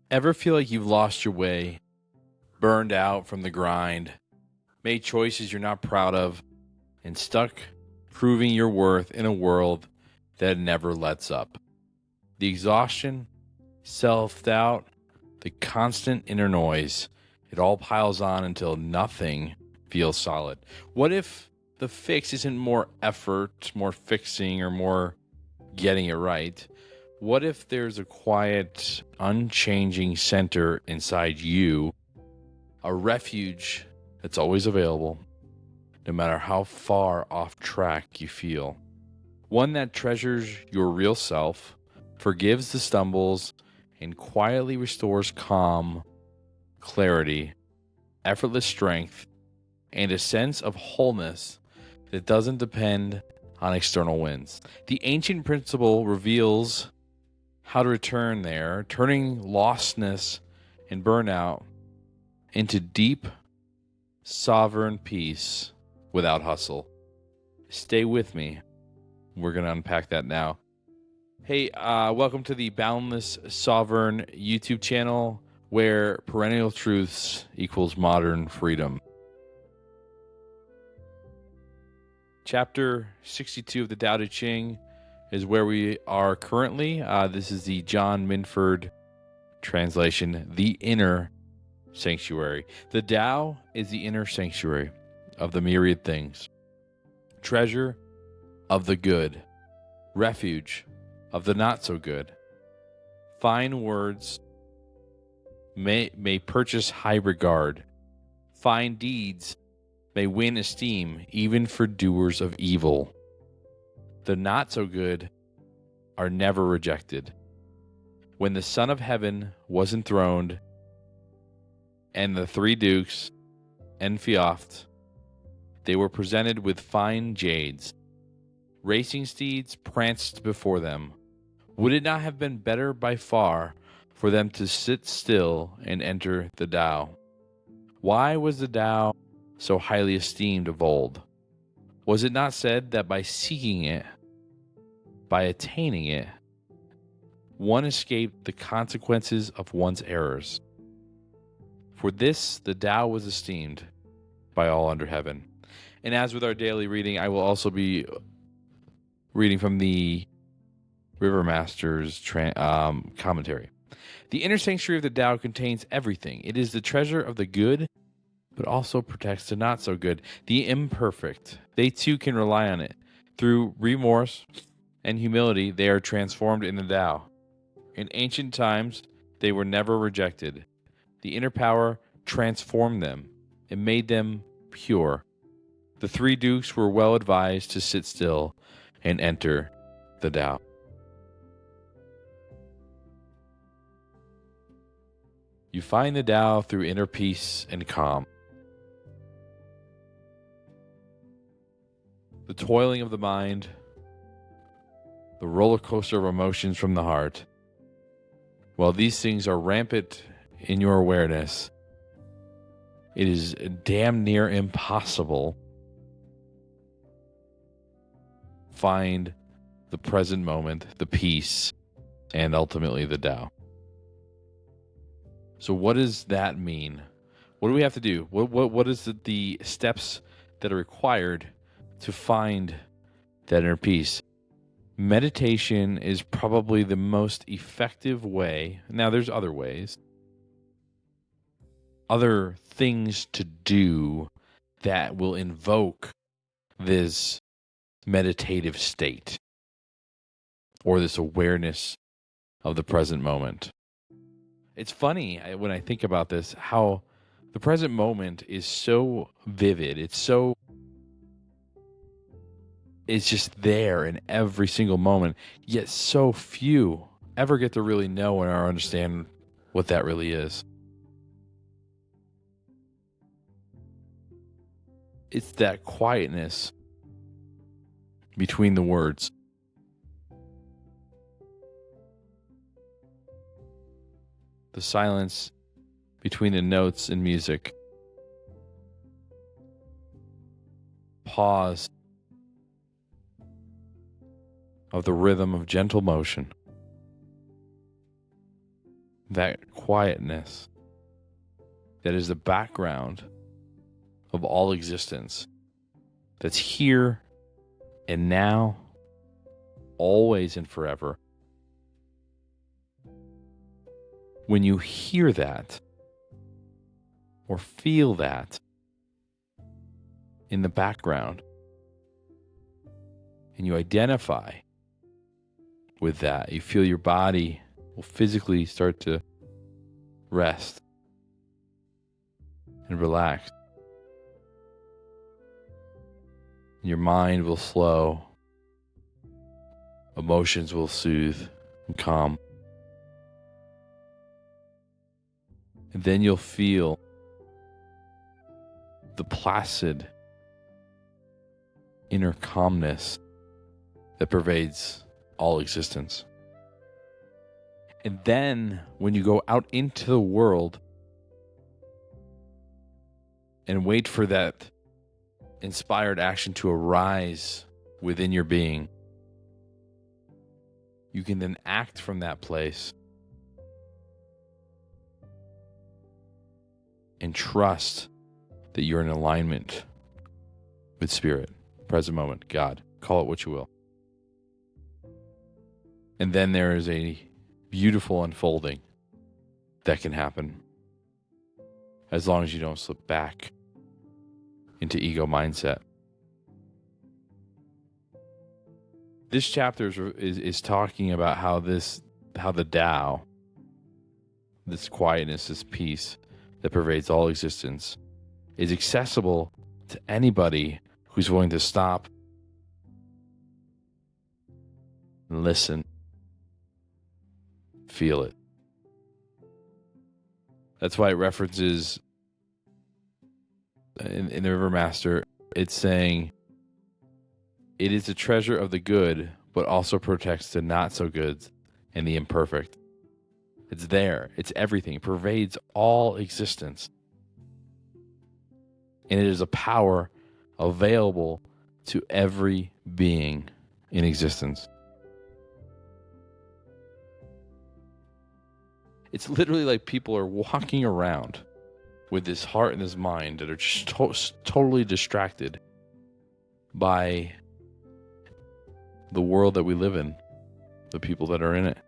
Ever feel like you've lost your way, burned out from the grind, made choices you're not proud of, and stuck proving your worth in a world that never lets up? The exhaustion, self-doubt, the constant inner noise, it all piles on until nothing feels solid. What if the fix isn't more effort, more fixing, or more getting it right? What if there's a quiet, unchanging center inside you, a refuge that's always available, no matter how far off track you feel? One that treasures your real self, forgives the stumbles, and quietly restores calm, clarity, effortless strength, and a sense of wholeness that doesn't depend on external wins. The ancient principle reveals how to return there, turning lostness and burnout into deep, sovereign peace without hustle. Stay with me. We're going to unpack that now. Hey, welcome to the Boundless Sovereign YouTube channel, where perennial truths equals modern freedom. Chapter 62 of the Tao Te Ching is where we are currently. This is the John Minford translation, the inner sanctuary. The Tao is the inner sanctuary of the myriad things, treasure of the good, refuge of the not so good. Fine words may purchase high regard. Fine deeds may win esteem even for doers of evil. The not so good are never rejected. When the Son of Heaven was enthroned, and the three dukes enfiaft, they were presented with fine jades. Racing steeds pranced before them. Would it not have been better by far for them to sit still and enter the Tao? Why was the Tao so highly esteemed of old? Was it not said that by seeking it, by attaining it, one escaped the consequences of one's errors? For this the Tao was esteemed by all under heaven. And as with our daily reading, I will also be reading from the River Master's commentary. The inner sanctuary of the Tao contains everything. It is the treasure of the good, but also protects the not so good, the imperfect. They too can rely on it. Through remorse and humility, they are transformed in the Tao. In ancient times, they were never rejected. The inner power transformed them and made them pure. The three dukes were well advised to sit still and enter the Tao. You find the Tao through inner peace and calm. The toiling of the mind, the roller coaster of emotions from the heart. While these things are rampant in your awareness, it is damn near impossible to find the present moment, the peace, and ultimately the Tao. So what does that mean? What do we have to do? What is the steps that are required to find that inner peace? Meditation is probably the most effective way. Now, there's other ways, other things to do that will invoke this meditative state or this awareness of the present moment. It's funny when I think about this, how the present moment is so vivid. It's just there in every single moment, yet so few ever get to really know or understand what that really is. It's that quietness between the words. The silence between the notes and music. Pause of the rhythm of gentle motion. that quietness that is the background of all existence, that's here and now, always and forever. When you hear that or feel that in the background, and you identify with that, you feel your body will physically start to rest and relax. Your mind will slow, emotions will soothe and calm. And then you'll feel the placid inner calmness that pervades all existence. And then when you go out into the world and wait for that inspired action to arise within your being, you can then act from that place and trust that you're in alignment with Spirit, present moment, God, call it what you will. And then there is a beautiful unfolding that can happen as long as you don't slip back into ego mindset. This chapter is talking about how the Tao, this quietness, this peace that pervades all existence, is accessible to anybody who's willing to stop and listen, feel it. That's why it references in the River Master, it's saying, it is a treasure of the good, but also protects the not so good and the imperfect. It's there. It's everything. It pervades all existence. And it is a power available to every being in existence. It's literally like people are walking around with this heart and this mind that are just totally distracted by the world that we live in, the people that are in it.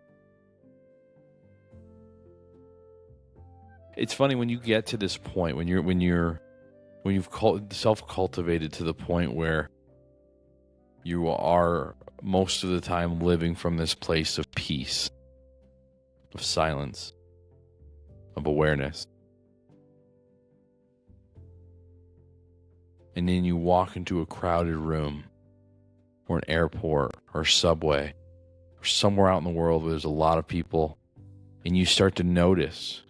It's funny when you get to this point, when you've self-cultivated to the point where you are most of the time living from this place of peace, of silence, of awareness. And then you walk into a crowded room or an airport or subway or somewhere out in the world where there's a lot of people, and you start to notice,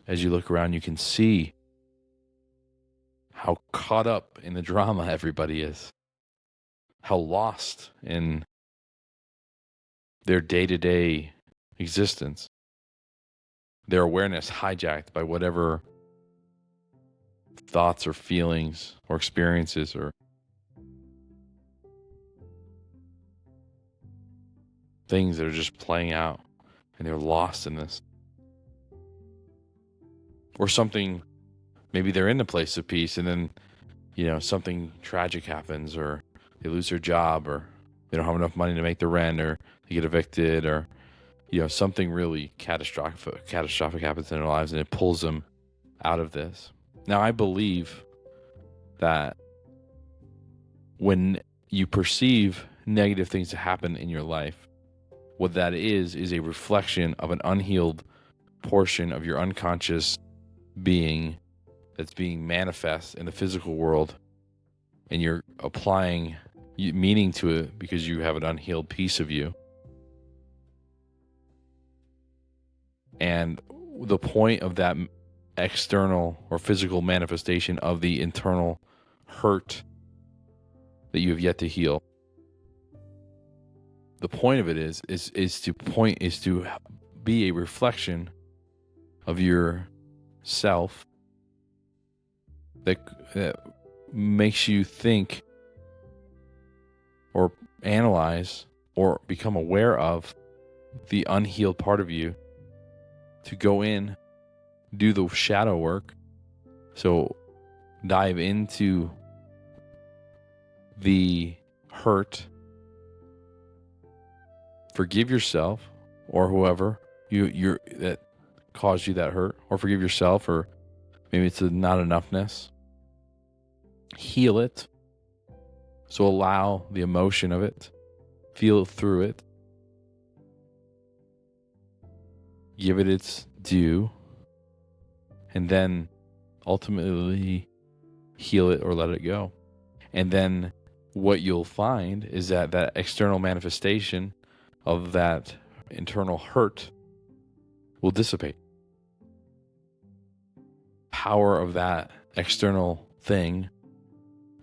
as you look around, you can see how caught up in the drama everybody is, how lost in their day-to-day existence, their awareness hijacked by whatever thoughts or feelings or experiences or things that are just playing out, and they're lost in this. Or something, maybe they're in a place of peace and then, something tragic happens, or they lose their job, or they don't have enough money to make the rent, or they get evicted, or, something really catastrophic happens in their lives, and it pulls them out of this. Now, I believe that when you perceive negative things to happen in your life, what that is a reflection of an unhealed portion of your unconscious being that's being manifest in the physical world, and you're applying meaning to it because you have an unhealed piece of you. And the point of that external or physical manifestation of the internal hurt that you have yet to heal, the point of it is to be a reflection of your self that makes you think or analyze or become aware of the unhealed part of you to go in, do the shadow work. So dive into the hurt, forgive yourself or whoever you're that caused you that hurt, or forgive yourself, or maybe it's a not enoughness. Heal it. So allow the emotion of it, feel through it, give it its due, and then ultimately heal it or let it go. And then what you'll find is that that external manifestation of that internal hurt will dissipate. Power of that external thing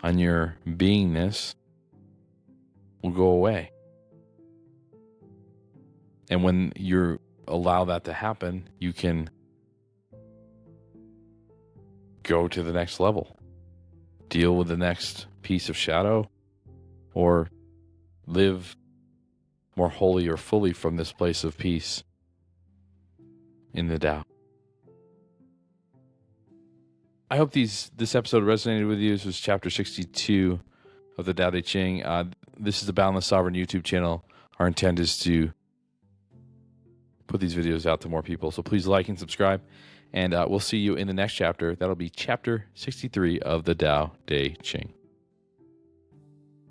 on your beingness will go away. And when you allow that to happen, you can go to the next level, deal with the next piece of shadow, or live more wholly or fully from this place of peace in the Tao. I hope this episode resonated with you. This was chapter 62 of the Tao Te Ching. This is the Boundless Sovereign YouTube channel. Our intent is to put these videos out to more people. So please like and subscribe. And we'll see you in the next chapter. That'll be chapter 63 of the Tao Te Ching.